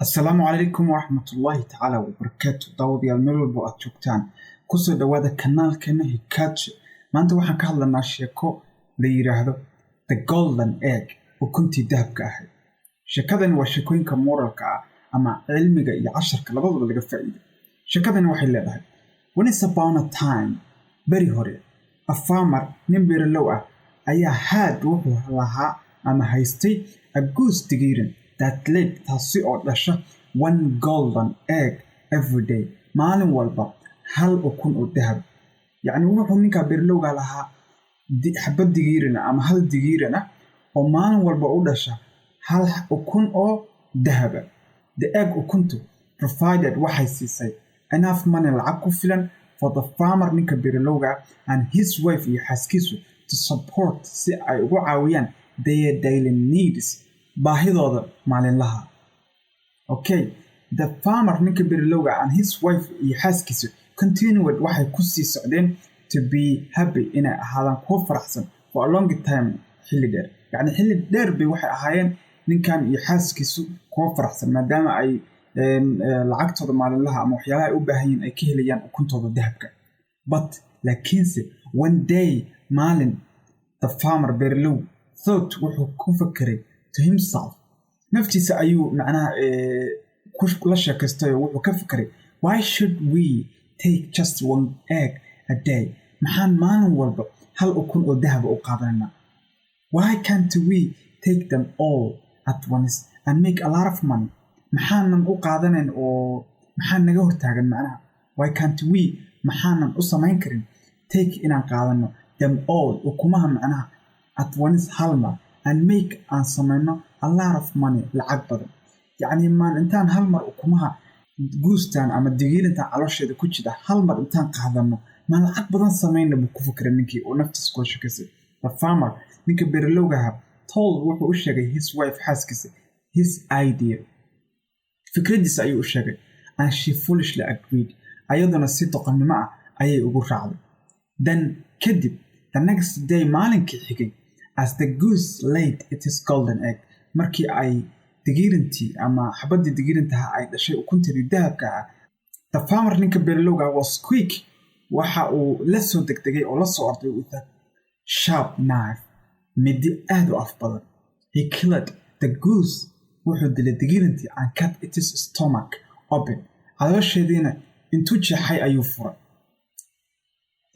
Assalaamu calaykum waraxmatullaahi tacaala wabarakaatu. daawadayaal meel walba aad joogtaan kusoo dhawaada kanaalkeena Hikaaje. maanta waxaan ka hadlanaa sheeko la yiraahdo The Golden Egg, ukuntii dahabka ahayd. sheekadani waa sheekooyinka moralka ah ama cilmiga iyo casharka labadaba laga faa'iido. sheekadani waxay leedahay: Once upon a time, beri hore, a farmer, nin beeralow ah, ayaa wuxuu lahaa ama haystay a goose digiiran that laid taasi oo dhasha one golden egg every day, maalin walba hal ukun oo dahab. yacni wuxuu ninka beeralowga lahaa xabad digiirana ama hal digiirana oo maalin walba u dhasha hal ukun oo dahaba. The egg ukuntu provided waxay siisay enough money, lacag ku filan, for the farmer, ninka beeralowga, and his wife iyo xaaskiisu to support, si ay ugu caawiyaan their daily needs, baahidooda maalinlaha. Okay, the farmer, ninka beeralowga, and his wife iyo xaaskiisu continued, waxay ku sii socdeen to be happy, inay ahaadaan kuwo faraxsan for a long time, xilli dheer. yacni xilli dheer bay waxay ahaayeen ninkan iyo xaaskiisu kuwo faraxsan maadaama ay lacagtooda maalinlaha ama waxyaalaha ay u baahan yihiin ay ka helayaan ukuntooda dahabka. But laakiinse one day, maalin, the farmer, beeralow, thought, wuxuu ku fakeray to himself, naftiisa ayuu macnaha la sheekaystay oo wuxuu ka fakeray, why should we take just one egg a day? maxaan maalin walba hal ukun oo dahaba u qaadanaa? Why can't we take them all at once and make a lot of money? maxaanan u qaadanayn oo maxaan naga hortaagan macnaha? Why can't we, maxaanan u samayn karin take, inaan qaadano them all, ukumaha macnaha, at once, hal mar, and make, aan samayno a lot of money, lacag badan. yacni intaan hal mar ukumaha guustaan ama digiirintaan caloosheeda ku jira hal mar intaan qaadano maan lacag badan samayna buu ku fikiray ninkii oo naftiisa kula sheekaysay. The farmer, ninka beeralowgaha, told, wuxuu u sheegay his wife, xaaskiisa, his idea, fikradiisa ayuu u sheegay, and she foolishly agreed, ayaduna si doqonnimo ah ayay ugu raacday. Then kadib, the next day, maalinkii xigay, as the goose laid its golden egg, markii ay digiirintii ama xabaddii digiirintaha ay dhashay ukunteedii dahabka ah, the farmer, ninka beeralowga, was quick, waxa uu la soo degdegay oo la soo orday with a sharp knife, midi aad u af badan. He killed the goose, wuxuu dilay digiirintii, and cut its stomach open, caloosheediina intuu jeexay ayuu furay.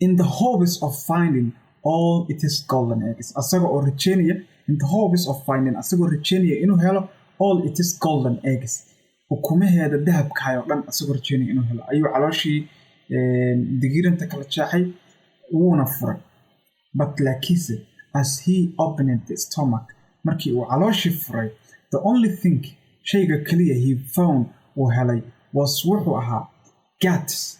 In the hopes of finding all its golden eggs, asagoo rajeynaya, in the hopes of finding, asagoo rajeynaya inuu helo all its golden eggs, ukumaheeda dahabkaayoo dhan asagoo rajeynaya inuu helo, ayuu calooshii digiirinta kala jeexay wuuna furay. But laakiinse, as he opened the stomach, markii uu calooshii furay, the only thing, shayga kaliya he found uu helay, was, wuxuu ahaa guts,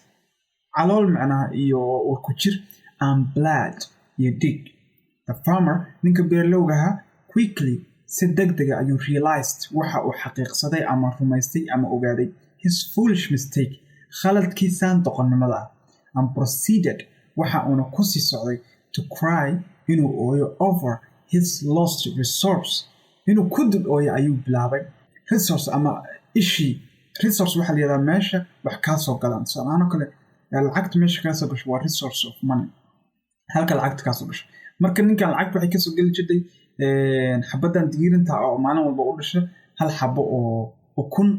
calool macnaha iyo urku jir, and blood, iyo dig. The farmer, ninka beeralowgaha, quickly, si degdega ayuu realized, waxa uu xaqiiqsaday ama rumaystay ama ogaaday his foolish mistake, khaladkiisaan doqonnimada ah, and proceeded, waxa uuna ku sii socday to cry, inuu ooyo over his lost resource, inuu ku dul ooyo ayuu bilaabay. Resource ama ishii, resource waxaa la yidhahdaa meesha wax kaa soo galaan. Tusaalahaan oo kale, lacagta meesha kaa soo gasho waa resource of money, halka lacagta kaa soo gasho. marka ninkan lacagta waxay kasoo geli jirtay xabaddan digiirinta oo maalin walba u dhasha hal xabo oo ukun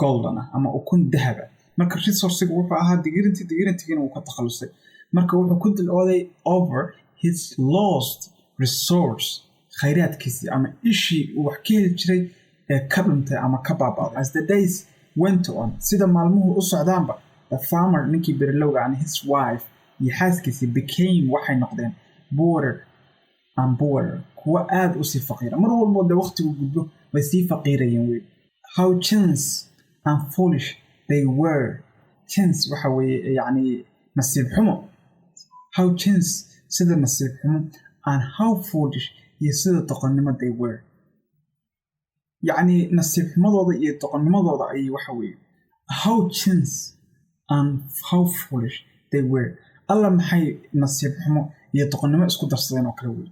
golden ah ama ukun dahab ah. marka resource-gu wuxuu ahaa digiirintiina wuu ka takhalusay. marka wuxuu ku dul ooday over his lost resource, khayraadkiisii ama ishii uu wax ka heli jiray ee ka dhuntay ama ka baaba'day. As the days went on, sida maalmuhu u socdaanba, the farmer, ninkii beeralowga, and his wife iyo xaaskiisii became, waxay noqdeen poorer and poorer, kuwa aad u sii faqiira. mar walbo dee waqtigu gudbo way sii faqiirayeen wey. How chance and foolish they were. Chance waxa weeye yacni nasiib xumo. How chance, sida nasiib xumo, and how foolish, iyo sida doqonnimo they were. yacni nasiib xumadooda iyo doqonnimadooda ayay waxa weeye. How chance and how foolish they were. alla maxay nasiib xumo iyo doqonnimo isku darsadeen oo kale wey.